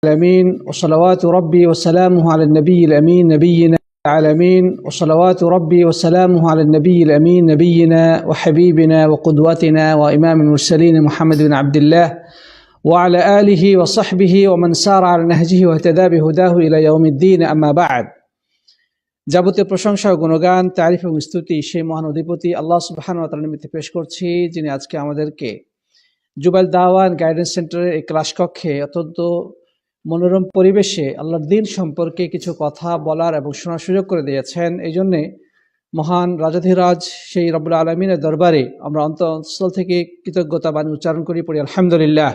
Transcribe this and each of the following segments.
الأمين وصلوات ربي وسلامه على النبي الأمين نبينا العالمين وصلوات ربي وسلامه على النبي الأمين نبينا وحبيبنا وقدوتنا وإمام المرسلين محمد بن عبد الله وعلى آله وصحبه ومن سار على نهجه واهتدى بهداه إلى يوم الدين أما بعد যাবতীয় প্রশংসা ও গুণগান তারিফ এবং স্তুতি সেই মহান অধিপতি আল্লাহ সুবহানাহু ওয়া তাআলার নিমিত্তে পেশ করছি, যিনি আজকে আমাদেরকে জুবাইল দাওয়ান গাইডেন্স সেন্টারের এই ক্লাস কক্ষে অত্যন্ত মনোরম পরিবেশে আল্লাহর দ্বীন সম্পর্কে কিছু কথা বলার এবং শোনার সুযোগ করে দিয়েছেন। এই জন্যে মহান রাজাধিরাজ সেই রব্বুল আলামিনের দরবারে আমরা অন্তঃস্থল থেকে কৃতজ্ঞতা বাণী উচ্চারণ করি, পড়ি আলহামদুলিল্লাহ।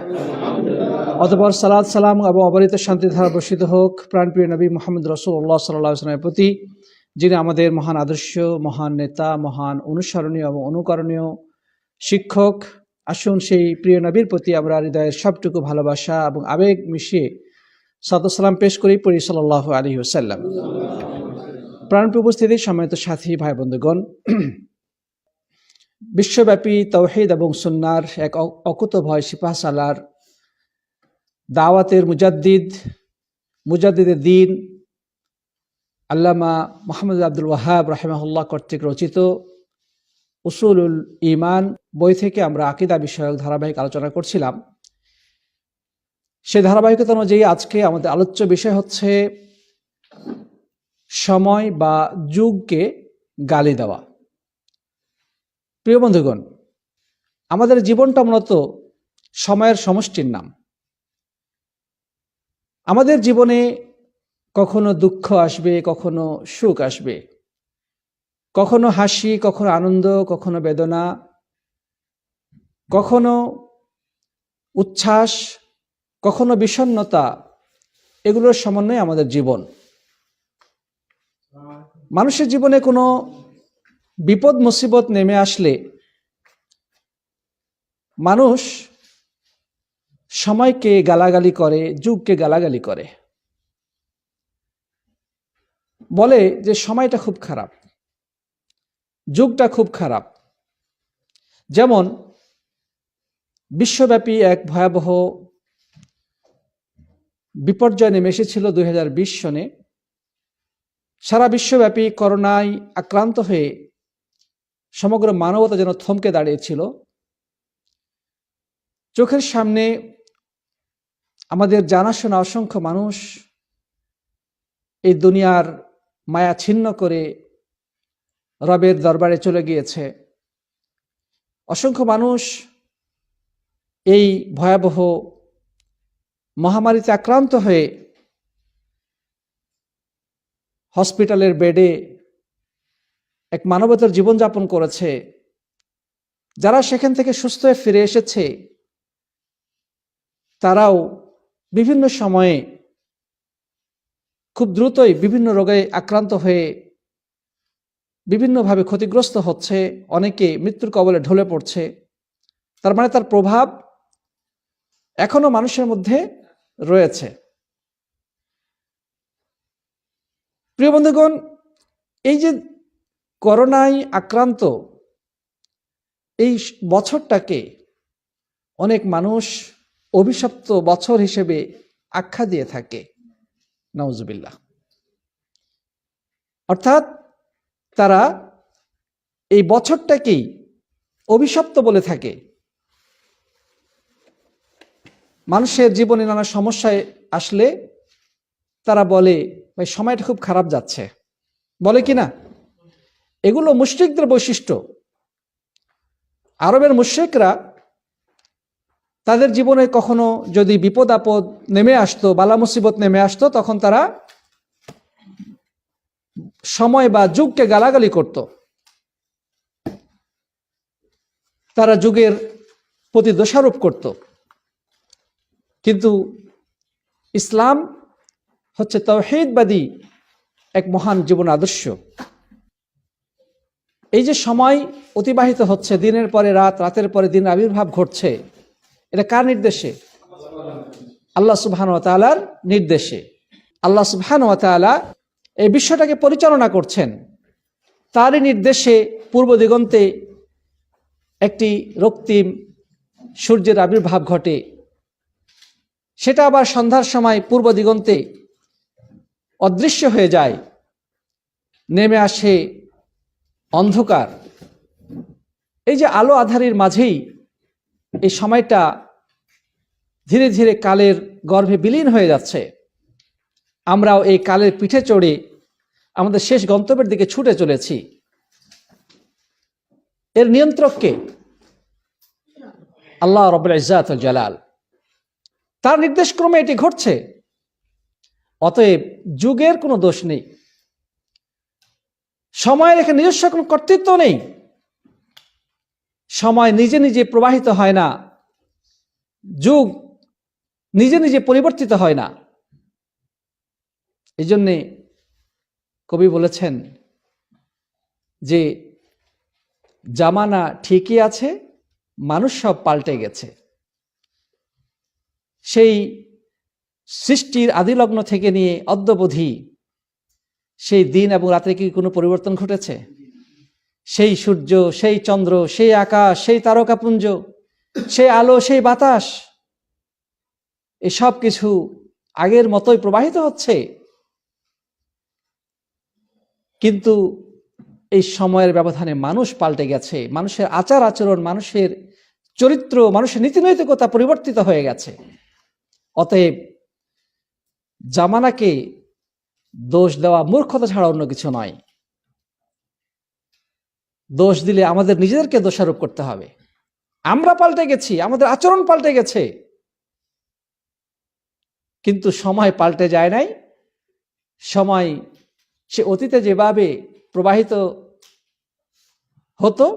অতঃপর সালাত সালাম এবং অবারিত শান্তি ধারা বর্ষিত হোক প্রাণপ্রিয় নবী মুহাম্মদ রাসূলুল্লাহ সাল্লাল্লাহু আলাইহি ওয়াসাল্লামের প্রতি, যিনি আমাদের মহান আদর্শ, মহান নেতা, মহান অনুসরণীয় এবং অনুকরণীয় শিক্ষক। আসুন সেই প্রিয় নবীর প্রতি আমরা হৃদয়ের সবটুকু ভালোবাসা এবং আবেগ মিশিয়ে সালাত সালাম পেশ করি, পড়ি সাল্লাল্লাহু আলাইহি ওয়াসাল্লাম। প্রাণপ্রিয় উপস্থিতি, সম্মানিত সাথী ভাই বন্ধুগণ, বিশ্বব্যাপী তাওহীদ এবং সুন্নাহর এক অকুতোভয় সিপাহসালার দাওয়াতের মুজাদ্দিদের দ্বীন আল্লামা মুহাম্মদ আব্দুল ওয়াহাব রাহিমাহুল্লাহ কর্তৃক রচিত উসুলুল ঈমান বই থেকে আমরা আকীদা বিষয়ক ধারাবাহিক আলোচনা করছিলাম। সেই ধারাবাহিকতা অনুযায়ী আজকে আমাদের আলোচ্য বিষয় হচ্ছে সময় বা যুগকে গালি দেওয়া। প্রিয় বন্ধুগণ, আমাদের জীবনটা মূলত সময়ের সমষ্টির নাম। আমাদের জীবনে কখনো দুঃখ আসবে, কখনো সুখ আসবে, কখনো হাসি, কখনো আনন্দ, কখনো বেদনা, কখনো উচ্ছ্বাস, কখনো বিষণ্ণতা, এগুলোর সমন্বয়ে আমাদের জীবন। মানুষের জীবনে কোনো বিপদ মুসিবত নেমে আসলে মানুষ সময়কে গালাগালি করে, যুগকে গালাগালি করে, বলে যে সময়টা খুব খারাপ, যুগটা খুব খারাপ। যেমন বিশ্বব্যাপী এক ভয়াবহ বিপর্যয় নেমে এসেছিল 2020 সনে। সারা বিশ্বব্যাপী করোনায় আক্রান্ত হয়ে সমগ্র মানবতা যেন থমকে দাঁড়িয়েছিল। চোখের সামনে আমাদের জানাশোনা অসংখ্য মানুষ এই দুনিয়ার মায়া ছিন্ন করে রবের দরবারে চলে গিয়েছে। অসংখ্য মানুষ এই ভয়াবহ মহামারীতে আক্রান্ত হয়ে হসপিটালের বেডে এক মানবতার জীবনযাপন করেছে। যারা সেখান থেকে সুস্থ হয়ে ফিরে এসেছে, তারাও বিভিন্ন সময়ে খুব দ্রুতই বিভিন্ন রোগে আক্রান্ত হয়ে বিভিন্নভাবে ক্ষতিগ্রস্ত হচ্ছে, অনেকে মৃত্যুর কবলে ঢলে পড়ছে। তার মানে তার প্রভাব এখনো মানুষের মধ্যে রয়েছে। প্রিয় বন্ধুগণ, এই যে করোনায় আক্রান্ত এই বছরটাকে অনেক মানুষ অভিশপ্ত বছর হিসেবে আখ্যা দিয়ে থাকে, নাউজুবিল্লাহ। অর্থাৎ তারা এই বছরটাকেই অভিশপ্ত বলে থাকে। মানুষের জীবনে নানা সমস্যায় আসলে তারা বলে, ভাই সময়টা খুব খারাপ যাচ্ছে, বলে কিনা? এগুলো মুশরিকদের বৈশিষ্ট্য। আরবের মুশরিকরা তাদের জীবনে কখনো যদি বিপদ আপদ নেমে আসতো, বালা মুসিবত নেমে আসতো, তখন তারা সময় বা যুগকে গালাগালি করত। তারা যুগের প্রতি দোষারোপ করত। কিন্তু ইসলাম হচ্ছে তাওহীদবাদী এক মহান জীবন আদর্শ। এই যে সময় অতিবাহিত হচ্ছে, দিনের পরে রাত, রাতের পরে দিন আবির্ভাব ঘটছে, এটা কার নির্দেশে? আল্লাহ সুবহানাহু ওয়া তাআলার নির্দেশে। আল্লাহ সুবহানাহু ওয়া তাআলা এই বিশ্বটাকে পরিচালনা করছেন। তারই নির্দেশে পূর্ব দিগন্তে একটি রক্তিম সূর্যের আবির্ভাব ঘটে। সেটা আবার সন্ধ্যার সময় পূর্ব দিগন্তে অদৃশ্য হয়ে যায়, নেমে আসে অন্ধকার। এই যে আলো আঁধারির মাঝেই এই সময়টা ধীরে ধীরে কালের গর্ভে বিলীন হয়ে যাচ্ছে। আমরাও এই কালের পিঠে চড়ে আমাদের শেষ গন্তব্যের দিকে ছুটে চলেছি। এর নিয়ন্ত্রক কে? আল্লাহ রাব্বুল ইজ্জাত ওয়াল জালাল। তার নির্দেশক্রমে এটি ঘটছে। অতএব যুগের কোনো দোষ নেই, সময়ের এখানে নিজস্ব কোনো কর্তৃত্ব নেই। সময় নিজে নিজে প্রবাহিত হয় না, যুগ নিজে নিজে পরিবর্তিত হয় না। এই জন্যে কবি বলেছেন যে জামানা ঠিকই আছে, মানুষ সব পাল্টে গেছে। সেই সৃষ্টির আদিলগ্ন থেকে নিয়ে অদ্যাবধি সেই দিন এবং রাতে কি কোনো পরিবর্তন ঘটেছে? সেই সূর্য, সেই চন্দ্র, সেই আকাশ, সেই তারকাপুঞ্জ, সেই আলো, সেই বাতাস, এসব কিছু আগের মতোই প্রবাহিত হচ্ছে। কিন্তু এই সময়ের ব্যবধানে মানুষ পাল্টে গেছে, মানুষের আচার আচরণ, মানুষের চরিত্র, মানুষের নীতিনৈতিকতা পরিবর্তিত হয়ে গেছে। অতএব জামানাকে দোষ দেওয়া মূর্খতা ছাড়া অন্য কিছু নয়। দোষ দিলে আমাদের নিজেদেরকে দোষারোপ করতে হবে। আমরা পাল্টে গেছি, আমাদের আচরণ পাল্টে গেছে, কিন্তু সময় পাল্টে যায় নাই। সময় সে অতীতে যেভাবে প্রবাহিত হতো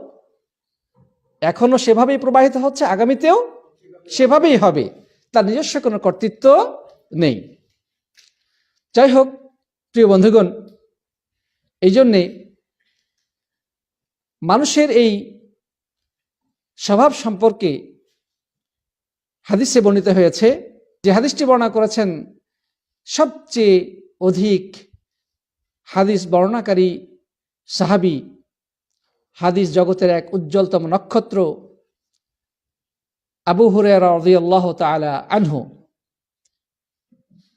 এখনো সেভাবেই প্রবাহিত হচ্ছে, আগামীতেও সেভাবেই হবে। তার নিজস্ব কোনো কর্তৃত্ব নেই। যাই হোক প্রিয় বন্ধুগণ, এই জন্যে মানুষের এই স্বভাব সম্পর্কে হাদিসে বর্ণিত হয়েছে, যে হাদিসটি বর্ণনা করেছেন সবচেয়ে অধিক হাদিস বর্ণনাকারী সাহাবী, হাদিস জগতের এক উজ্জ্বলতম নক্ষত্র আবু হুরায়রা রাদিয়াল্লাহু তাআলা আনহু।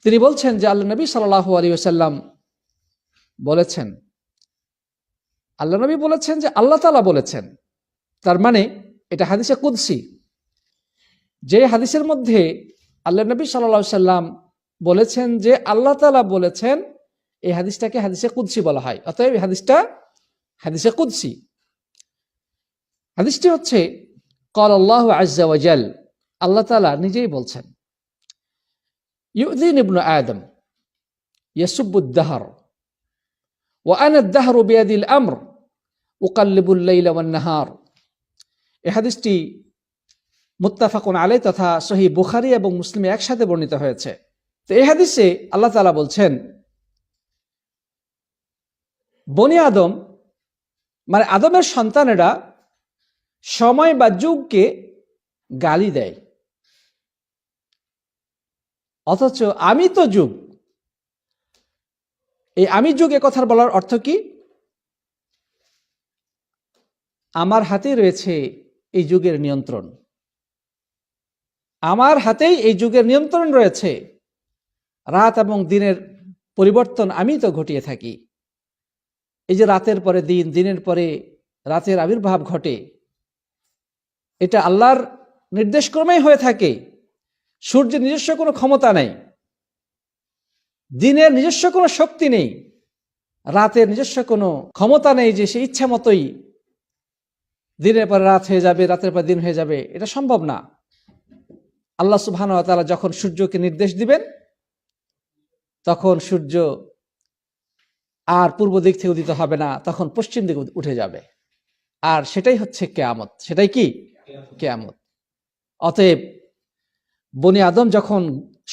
তিনি বলছেন যে আল্লাহ নবী সাল্লাল্লাহু আলাইহি ওয়াসাল্লাম বলেছেন, আল্লাহ নবী বলেছেন যে আল্লাহ তাআলা বলেছেন। তার মানে এটা হাদিসে কুদসি। যে হাদিসের মধ্যে আল্লাহ নবী সাল্লাল্লাহু আলাইহি ওয়াসাল্লাম বলেছেন যে আল্লাহ তাআলা বলেছেন, এই হাদিসটাকে হাদিসে কুদসি বলা হয়। অতএব এই হাদিসটা হাদিসে কুদসি। হাদিসটি হচ্ছে ক্বাল আল্লাহু আযজা ওয়া জাল, আল্লাহ তাআলা নিজেই বলছেন, ইউযিনি ইবনু আদম ইয়াসুব্বুদ দাহর ওয়া আনা আদ-দাহরু বিয়াদিল আমর উকাল্লিবুল লাইলা ওয়ান নাহার। এই হাদিসটি মুত্তাফাকুন আলাইহি তথা সহিহ বুখারী এবং মুসলিমে একসাথে বর্ণিত হয়েছে। তো এই হাদিসে আল্লাহ তাআলা বলছেন, বনি আদম মানে আদমের সন্তানেরা সময় বা যুগকে গালি দেয়, অথচ আমি তো যুগ। এই আমি যুগ এ কথার বলার অর্থ কি? আমার হাতেই রয়েছে এই যুগের নিয়ন্ত্রণ, আমার হাতেই এই যুগের নিয়ন্ত্রণ রয়েছে। রাত এবং দিনের পরিবর্তন আমি তো ঘটিয়ে থাকি। এই যে রাতের পরে দিন, দিনের পরে রাতের আবির্ভাব ঘটে, এটা আল্লাহর নির্দেশক্রমেই হয়ে থাকে। সূর্যের নিজস্ব কোনো ক্ষমতা নেই, দিনের নিজস্ব কোনো শক্তি নেই, রাতের নিজস্ব কোনো ক্ষমতা নেই যে সে ইচ্ছা মতোই দিনের পরে রাত হয়ে যাবে, রাতের পর দিন হয়ে যাবে। এটা সম্ভব না। আল্লাহ সুবহানাহু ওয়া তাআলা যখন সূর্যকে নির্দেশ দিবেন, তখন সূর্য আর পূর্ব দিক থেকে উদিত হবে না, তখন পশ্চিম দিকে উঠে যাবে। আর সেটাই হচ্ছে কিয়ামত। সেটাই কি? কিয়ামত। অতএব বনি আদম যখন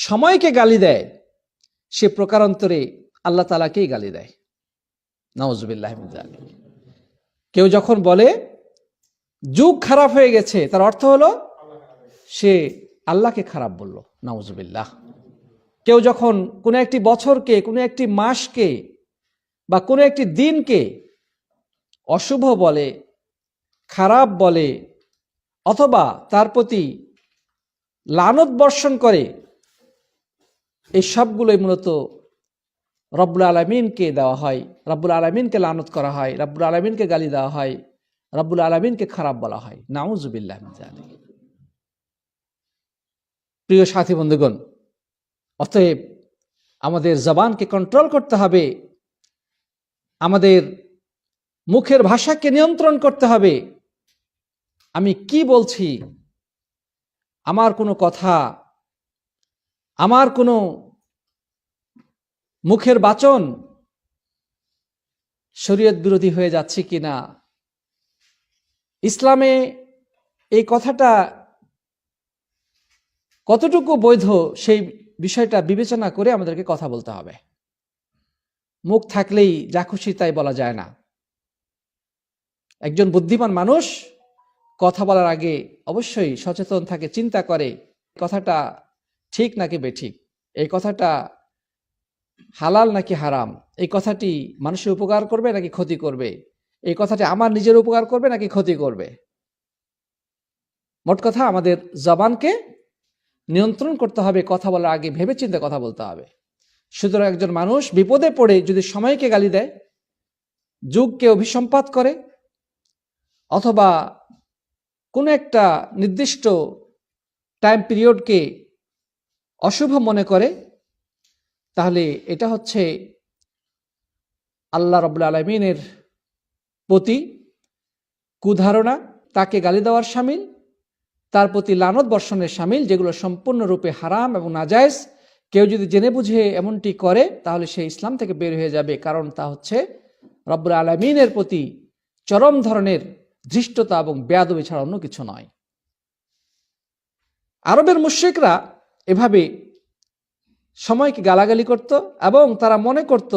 সময়কে গালি দেয়, সে প্রকারান্তরে আল্লাহ তাআলাকেই গালি দেয়। নাউযুবিল্লাহি মিন যালিক। কেউ যখন বলে যুগ খারাপ হয়ে গেছে, তার অর্থ হলো সে আল্লাহকে খারাপ বলল। নাউযুবিল্লাহ। কেউ যখন কোনো একটি বছরকে, কোনো একটি মাসকে বা কোনো একটি দিনকে অশুভ বলে, খারাপ বলে, অথবা তার প্রতি লানত বর্ষণ করে, এই সবগুলোই মূলত রব্বুল আলামিনকে দেওয়া হয়, রব্বুল আলামিনকে লানত করা হয়, রব্বুল আলামিনকে গালি দেওয়া হয়, রব্বুল আলামিনকে খারাপ বলা হয়। নাউযুবিল্লাহ মিন যালিক। প্রিয় সাথী বন্ধুগণ, অতএব আমাদের জবানকে কন্ট্রোল করতে হবে, আমাদের মুখের ভাষাকে নিয়ন্ত্রণ করতে হবে। আমি কি বলছি, আমার কোনো কথা, আমার কোনো মুখের বাচন শরীয়ত বিরোধী হয়ে যাচ্ছে কিনা, ইসলামে এই কথাটা কতটুকু বৈধ, সেই বিষয়টা বিবেচনা করে আমাদেরকে কথা বলতে হবে। মুখ থাকলেই যা খুশি তাই বলা যায় না। একজন বুদ্ধিমান মানুষ কথা বলার আগে অবশ্যই সচেতন থাকে, চিন্তা করে কথাটা ঠিক নাকি বেঠিক, এই কথাটা হালাল নাকি হারাম, এই কথাটি মানুষের উপকার করবে নাকি ক্ষতি করবে, এই কথাটি আমার নিজের উপকার করবে নাকি ক্ষতি করবে। মোট কথা আমাদের জবানকে নিয়ন্ত্রণ করতে হবে, কথা বলার আগে ভেবেচিন্তে কথা বলতে হবে। সুতরাং একজন মানুষ বিপদে পড়ে যদি সময়কে গালি দেয়, যুগকে অভিসম্পাত করে, অথবা কোনো একটা নির্দিষ্ট টাইম পিরিয়ডকে অশুভ মনে করে, তাহলে এটা হচ্ছে আল্লাহ রাব্বুল আলামিনের প্রতি কুধারণা, তাকে গালি দেওয়ার শামিল, তার প্রতি লানত বর্ষণের শামিল, যেগুলো সম্পূর্ণরূপে হারাম এবং নাজায়েজ। কেউ যদি জেনে বুঝে এমনটি করে তাহলে সে ইসলাম থেকে বের হয়ে যাবে, কারণ তা হচ্ছে রব্বুল আলামিনের প্রতি চরম ধরনের ধৃষ্টতা এবং বেয়াদবি ছাড়া অন্য কিছু নয়। আরবের মুশরিকরা এভাবে সময়কে গালাগালি করত এবং তারা মনে করত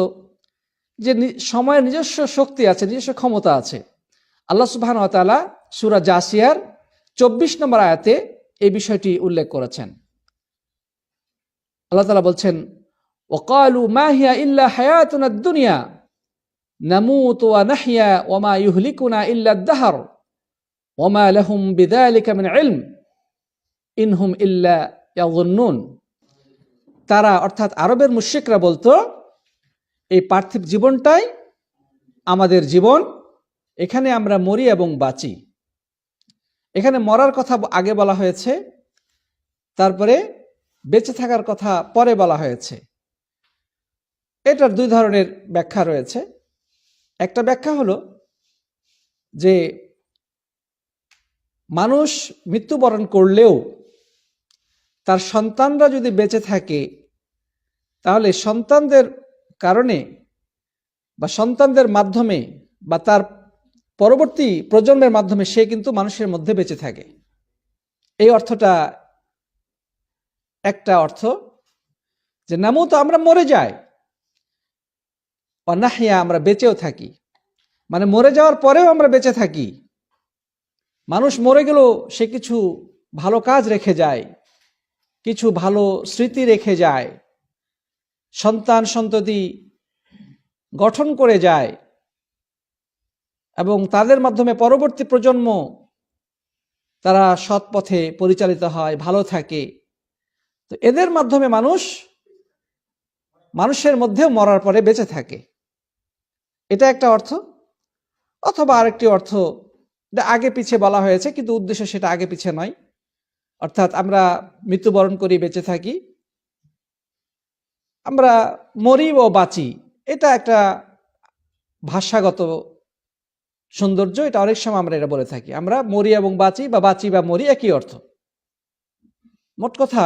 যে সময়ের নিজস্ব শক্তি আছে, নিজস্ব ক্ষমতা আছে। আল্লাহ সুবহানাহু ওয়া তাআলা সূরা জাসিয়ার 24 নম্বর আয়াতে এই বিষয়টি উল্লেখ করেছেন। আল্লাহ তাআলা বলছেন, ওয়াকালু মা হিয়া ইল্লা হায়াতুনাদ দুনিয়া নামুতু ওয়া নাহইয়া ওয়া মা ইউহলিকুনা ইল্লা আদ-দাহর ওয়া মা লাহুম বিযালিকা মিন ইলম ইনহুম ইল্লা ইয়াযুন্নুন। তারা অর্থাৎ আরবের মুশরিকরা বলতো, এই পার্থিব জীবনটাই আমাদের জীবন, এখানে আমরা মরি এবং বাঁচি। এখানে মরার কথা আগে বলা হয়েছে, তারপরে বেঁচে থাকার কথা পরে বলা হয়েছে। এটার দুই ধরনের ব্যাখ্যা রয়েছে। একটা ব্যাখ্যা হলো যে মানুষ মৃত্যুবরণ করলেও তার সন্তানরা যদি বেঁচে থাকে, তাহলে সন্তানদের কারণে বা সন্তানদের মাধ্যমে বা তার পরবর্তী প্রজন্মের মাধ্যমে সে কিন্তু মানুষের মধ্যে বেঁচে থাকে। এই অর্থটা একটা অর্থ, যে নামও তো আমরা মরে যাই, অনাহিয়া আমরা বেঁচেও থাকি, মানে মরে যাওয়ার পরেও আমরা বেঁচে থাকি। মানুষ মরে গেলেও সে কিছু ভালো কাজ রেখে যায়, কিছু ভালো স্মৃতি রেখে যায়, সন্তান সন্ততি গঠন করে যায় এবং তাদের মাধ্যমে পরবর্তী প্রজন্ম তারা সৎ পথে পরিচালিত হয়, ভালো থাকে। তো এদের মাধ্যমে মানুষের মধ্যেও মরার পরে বেঁচে থাকে, এটা একটা অর্থ। অথবা আরেকটি অর্থ, আগে পিছে বলা হয়েছে কিন্তু উদ্দেশ্য সেটা আগে পিছে নয়, অর্থাৎ আমরা মৃত্যুবরণ করি, বেঁচে থাকি, আমরা মরি ও বাঁচি, এটা একটা ভাষাগত সৌন্দর্য। এটা অনেক সময় আমরা এটা বলে থাকি, আমরা মরি এবং বাঁচি বা বাঁচি বা মরি একই অর্থ। মোট কথা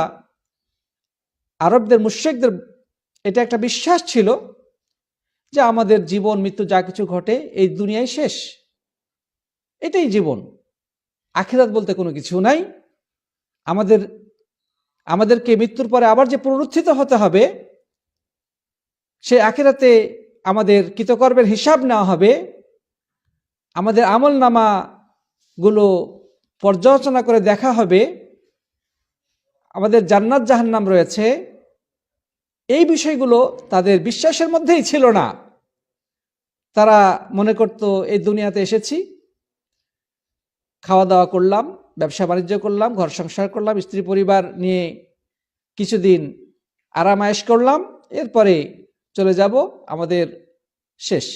আরবদের মুশরিকদের এটা একটা বিশ্বাস ছিল যে আমাদের জীবন মৃত্যু যা কিছু ঘটে এই দুনিয়ায় শেষ, এটাই জীবন, আখিরাত বলতে কোনো কিছু নাই। আমাদেরকে মৃত্যুর পরে আবার যে পুনরুত্থিত হতে হবে, সে আখিরাতে আমাদের কৃতকর্মের হিসাব নেওয়া হবে, আমাদের আমল নামাগুলো পর্যালোচনা করে দেখা হবে, আমাদের জান্নাত জাহান্নাম রয়েছে। এই বিষয়গুলো তাদের বিশ্বাসের মধ্যেই ছিল না। তারা মনে করত এই দুনিয়াতে এসেছি, খাওয়া দাওয়া করলাম, ব্যবসা বাণিজ্য করলাম, ঘর সংসার করলাম, স্ত্রী পরিবার নিয়ে কিছুদিন আরাম আয়েশ করলাম, এরপরে চলে যাব, আমাদের শেষ,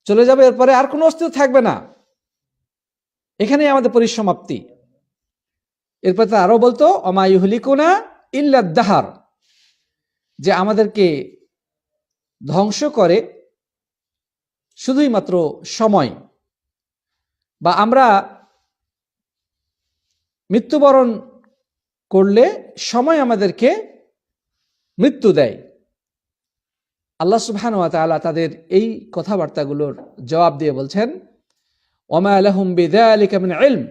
চলে যাবে, এরপরে আর কোনো অস্তিত্ব থাকবে না, এখানেই আমাদের পরিসমাপ্তি। এরপর তারা আরো বলতো অমা ইউহলিকুনা ইল্লা দাহার, যে আমাদেরকে ধ্বংস করে শুধুই মাত্র সময়, বা আমরা মৃত্যুবরণ করলে সময় আমাদেরকে মৃত্যু দেয়। আল্লাহ সুবহানাহু ওয়া তাআলা তাদের এই কথাবার্তাগুলোর জবাব দিয়ে বলছেন ওমা লাহুম বিযালিকা মিন ইলম,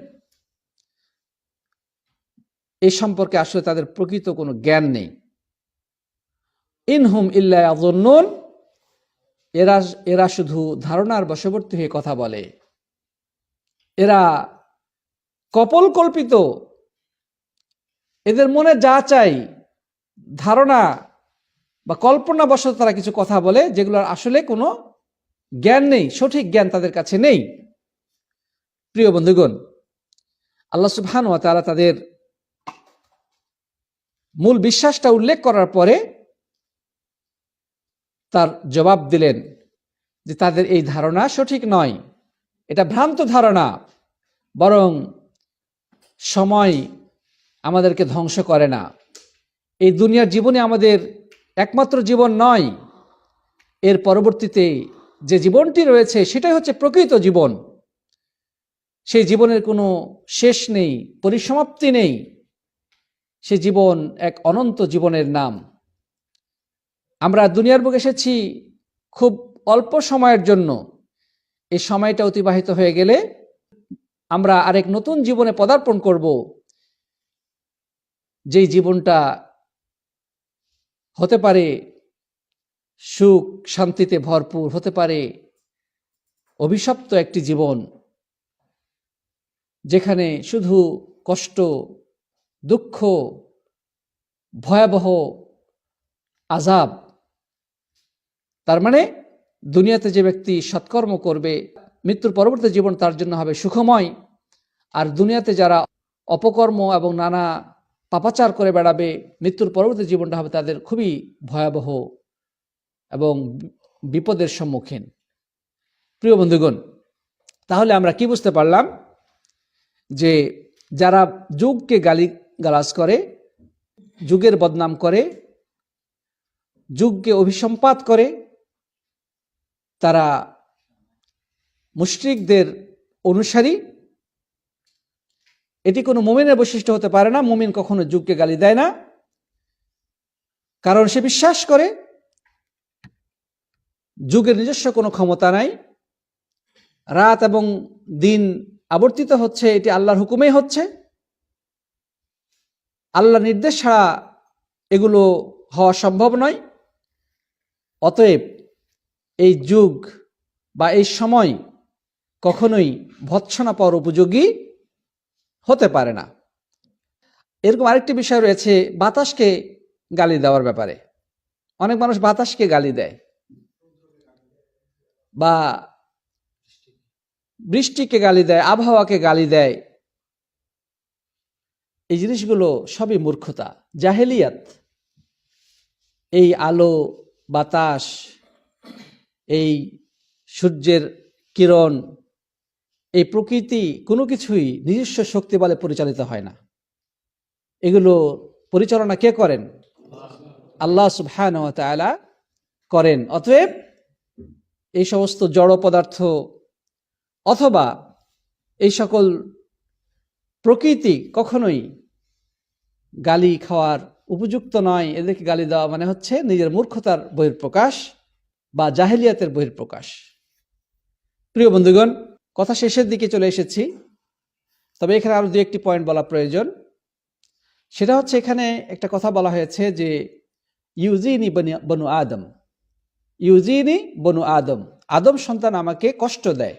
এই সম্পর্কে আসলে তাদের প্রকৃত কোনো জ্ঞান নেই। ইনহুম ইল্লা ইয়াযুন্নুন, এরা শুধু ধারণার বশবর্তী হয়ে কথা বলে, এরা কপোলকল্পিত, এদের মনে যা চাই ধারণা বা কল্পনা বশত তারা কিছু কথা বলে, যেগুলোর আসলে কোনো জ্ঞান নেই, সঠিক জ্ঞান তাদের কাছে নেই। প্রিয় বন্ধুগণ, আল্লাহ সুবহানাহু ওয়া তাআলা তাদের মূল বিশ্বাসটা উল্লেখ করার পরে তার জবাব দিলেন যে তাদের এই ধারণা সঠিক নয়, এটা ভ্রান্ত ধারণা, বরং সময় আমাদেরকে ধ্বংস করে না। এই দুনিয়ার জীবনে আমাদের একমাত্র জীবন নয়, এর পরবর্তীতে যে জীবনটি রয়েছে সেটাই হচ্ছে প্রকৃত জীবন। সেই জীবনের কোনো শেষ নেই, পরিসমাপ্তি নেই, সে জীবন এক অনন্ত জীবনের নাম। আমরা দুনিয়ার বুকে এসেছি খুব অল্প সময়ের জন্য, এই সময়টা অতিবাহিত হয়ে গেলে আমরা আরেক নতুন জীবনে পদার্পণ করব, যেই জীবনটা হতে পারে সুখ শান্তিতে ভরপুর, হতে পারে অভিশপ্ত একটি জীবন, যেখানে শুধু কষ্ট, দুঃখ, ভয়াবহ আযাব। তার মানে দুনিয়াতে যে ব্যক্তি সৎকর্ম করবে, মৃত্যুর পরবর্তী জীবন তার জন্য হবে সুখময়, আর দুনিয়াতে যারা অপকর্ম এবং নানা পাপাচার করে বেড়াবে, মৃত্যুর পরবর্তী জীবনটা হবে তাদের খুবই ভয়াবহ এবং বিপদের সম্মুখীন। প্রিয় বন্ধুগণ, তাহলে আমরা কি বুঝতে পারলাম? যে যারা যুগকে গালিগালাজ করে, যুগের বদনাম করে, যুগকে অভিসম্পাত করে, তারা মুশরিকদের অনুসারী। এটি কোনো মুমিনের বৈশিষ্ট্য হতে পারে না। মুমিন কখনো যুগকে গালি দেয় না, কারণ সে বিশ্বাস করে যুগের নিজস্ব কোনো ক্ষমতা নাই। রাত এবং দিন আবর্তিত হচ্ছে, এটি আল্লাহর হুকুমেই হচ্ছে। আল্লাহর নির্দেশ ছাড়া এগুলো হওয়া সম্ভব নয়। অতএব এই যুগ বা এই সময় কখনোই ভৎসনা পাওয়ার উপযোগী হতে পারে না। এরকম আরেকটি বিষয় রয়েছে বাতাসকে গালি দেওয়ার ব্যাপারে। অনেক মানুষ বাতাসকে গালি দেয় বা বৃষ্টিকে গালি দেয়, আবহাওয়াকে গালি দেয়। এই জিনিসগুলো সবই মূর্খতা, জাহেলিয়াত। এই আলো, বাতাস, এই সূর্যের কিরণ, এই প্রকৃতি কোনো কিছুই নিজস্ব শক্তি বলে পরিচালিত হয় না। এগুলো পরিচালনা কে করেন? আল্লাহ সুবহানাহু ওয়া তাআলা করেন। অতএব এই সমস্ত জড় পদার্থ অথবা এই সকল প্রকৃতি কখনোই গালি খাওয়ার উপযুক্ত নয়। এদেরকে গালি দেওয়া মানে হচ্ছে নিজের মূর্খতার বহিঃপ্রকাশ বা জাহেলিয়াতের বহিঃপ্রকাশ। প্রিয় বন্ধুগণ, কথা শেষের দিকে চলে এসেছি, তবে এখানে আরো দু একটি পয়েন্ট বলা প্রয়োজন। সেটা হচ্ছে, এখানে একটা কথা বলা হয়েছে যে ইউজিনি বনু আদম, ইউজিনি বনু আদম, আদম সন্তান আমাকে কষ্ট দেয়।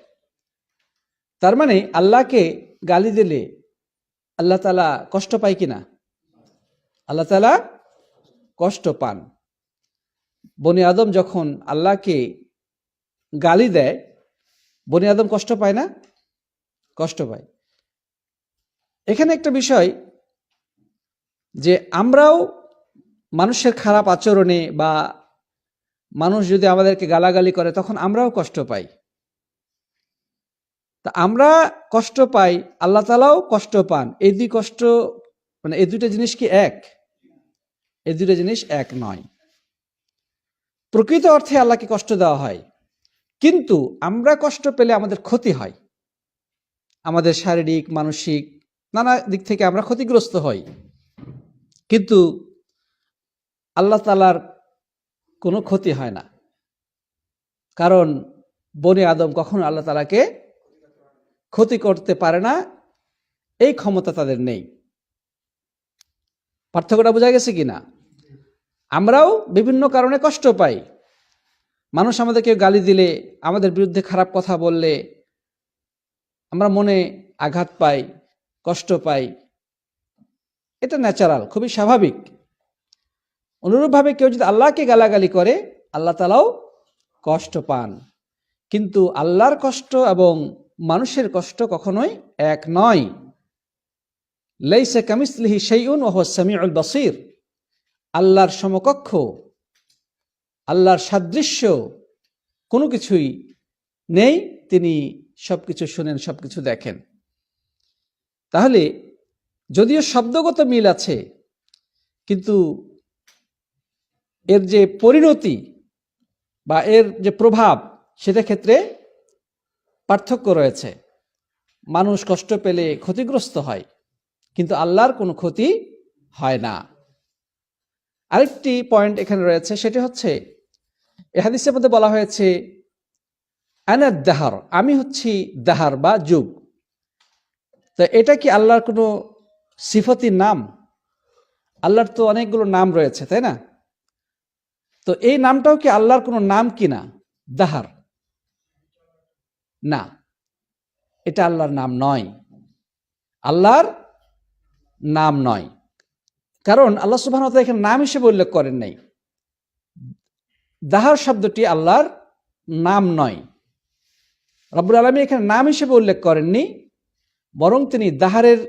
তার মানে আল্লাহকে গালি দিলে আল্লাহ তাআলা কষ্ট পায় কিনা? আল্লাহ তাআলা কষ্ট পান। বনি আদম যখন আল্লাহকে গালি দেয়, বনি আদম কষ্ট পায় না? কষ্ট পায়। এখানে একটা বিষয় যে আমরাও মানুষের খারাপ আচরণে বা মানুষ যদি আমাদেরকে গালাগালি করে তখন আমরাও কষ্ট পাই। তা আমরা কষ্ট পাই, আল্লাহ তাআলাও কষ্ট পান। এই দুই কষ্ট মানে এই দুইটা জিনিস কি এক? এই দুইটা জিনিস এক নয়। প্রকৃত অর্থে আল্লাহকে কষ্ট দেওয়া হয়, কিন্তু আমরা কষ্ট পেলে আমাদের ক্ষতি হয়। আমাদের শারীরিক, মানসিক নানা দিক থেকে আমরা ক্ষতিগ্রস্ত হই। কিন্তু আল্লাহ তাআলার কোনো ক্ষতি হয় না, কারণ বনি আদম কখনো আল্লাহ তাআলাকে ক্ষতি করতে পারে না, এই ক্ষমতা তাদের নেই। পার্থক্যটা বোঝা গেছে কিনা? আমরাও বিভিন্ন কারণে কষ্ট পাই। মানুষ আমাদেরকে গালি দিলে, আমাদের বিরুদ্ধে খারাপ কথা বললে আমরা মনে আঘাত পাই, কষ্ট পাই। এটা ন্যাচারাল, খুবই স্বাভাবিক। অনুরূপভাবে কেউ যদি আল্লাহকে গালাগালি করে, আল্লাহ তাআলাও কষ্ট পান। কিন্তু আল্লাহর কষ্ট এবং মানুষের কষ্ট কখনোই এক নয়। লাইসা কামিসলিহি শাইউন ওয়া হুয়াস সামিউল বাসীর। আল্লাহর সমকক্ষ, আল্লাহর সাদৃশ্য কোনো কিছুই নেই। তিনি সবকিছু শুনেন, সবকিছু দেখেন। তাহলে যদিও শব্দগত মিল আছে, কিন্তু এর যে পরিণতি বা এর যে প্রভাব, সেটা ক্ষেত্রে পার্থক্য রয়েছে। মানুষ কষ্ট পেলে ক্ষতিগ্রস্ত হয়, কিন্তু আল্লাহর কোনো ক্ষতি হয় না। আরেকটি পয়েন্ট এখানে রয়েছে, সেটি হচ্ছে এই হাদিসের মধ্যে বলা হয়েছে আনা দাহার, আমি হচ্ছি দাহার বা যুগ। তো এটা কি আল্লাহর কোনো সিফতির নাম? আল্লাহর তো অনেকগুলো নাম রয়েছে, তাই না? তো এই নামটাও কি আল্লাহর কোনো নাম কিনা? দাহার না, এটা আল্লাহর নাম নয়, আল্লাহর নাম নয়। কারণ আল্লাহ সুবহানাহু ওয়া তাআলা এখানে নাম হিসেবে উল্লেখ করেন নাই। দাহার শব্দটি আল্লাহর নাম নয়, রব্বুল আলামিন এখানে নাম হিসেবে উল্লেখ করেননি, বরং তিনি দাহারের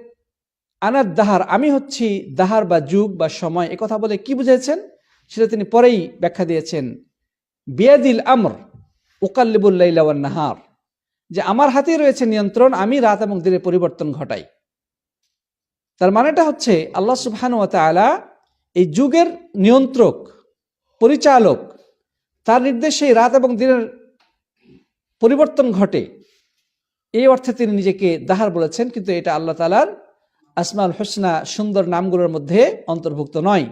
আনাদ দাহার, আমি হচ্ছি দাহার বা যুগ বা সময়, এ কথা বলে কি বুঝেছেন সেটা তিনি পরেই ব্যাখ্যা দিয়েছেন। বিয়াদিল আমর উকাল্লিবুল লাইলা ওয়ান নাহার, যে আমার হাতেই রয়েছে নিয়ন্ত্রণ, আমি রাত এবং দিনের পরিবর্তন ঘটাই। তার মানেটা হচ্ছে আল্লাহ সুবহানাহু ওয়া তাআলা এই যুগের নিয়ন্ত্রক, পরিচালক। তার নির্দেশে রাত এবং দিনের পরিবর্তন ঘটে, এই অর্থে তিনি নিজেকে দাহার বলেছেন। কিন্তু এটা আল্লাহ তাআলার আসমাউল হুসনা, সুন্দর নামগুলোর মধ্যে অন্তর্ভুক্ত নয়।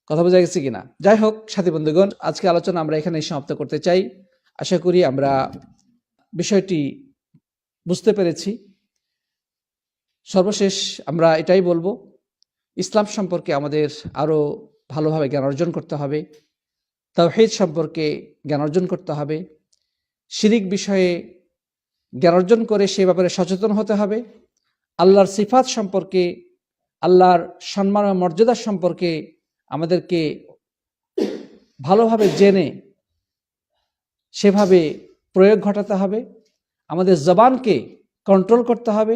কথা বোঝা গেছে কিনা? যাই হোক সাথী বন্ধুগণ, আজকে আলোচনা আমরা এখানেই সমাপ্ত করতে চাই। আশা করি আমরা বিষয়টি বুঝতে পেরেছি। সর্বশেষ আমরা এটাই বলবো, ইসলাম সম্পর্কে আমাদের আরো ভালোভাবে জ্ঞান অর্জন করতে হবে, তাওহীদ সম্পর্কে জ্ঞান অর্জন করতে হবে, শিরিক বিষয়ে জ্ঞান অর্জন করে সে ব্যাপারে সচেতন হতে হবে, আল্লাহর সিফাত সম্পর্কে, আল্লাহর সম্মান ও মর্যাদা সম্পর্কে আমাদেরকে ভালোভাবে জেনে সেভাবে প্রয়োগ ঘটাতে হবে। আমাদের জবানকে কন্ট্রোল করতে হবে,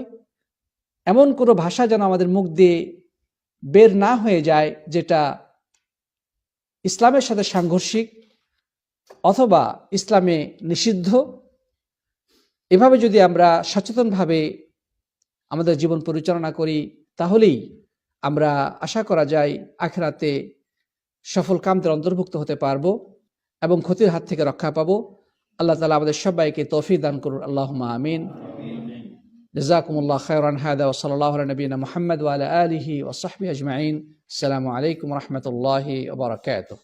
এমন কোনো ভাষা যেন আমাদের মুখ দিয়ে বের না হয়ে যায় যেটা ইসলামের সাথে সাংঘর্ষিক অথবা ইসলামে নিষিদ্ধ। এভাবে যদি আমরা সচেতনভাবে আমাদের জীবন পরিচালনা করি, তাহলেই আমরা আশা করা যায় আখিরাতে সফল কামদের অন্তর্ভুক্ত হতে পারবো এবং ক্ষতির হাত থেকে রক্ষা পাবো। আল্লাহ তাআলা আমাদের সবাইকে তৌফিক দান করুন, আল্লাহুম্মা আমিন। জাযাকুমুল্লাহু খায়রান। হাদা ওয়া সাল্লাল্লাহু আলা নবিয়িনা মুহাম্মদ ওয়া আলা আলিহি ওয়া সাহবিহি আজমাইন। আসসালামু আলাইকুম ওয়া রাহমাতুল্লাহি ওয়া বারাকাতুহু।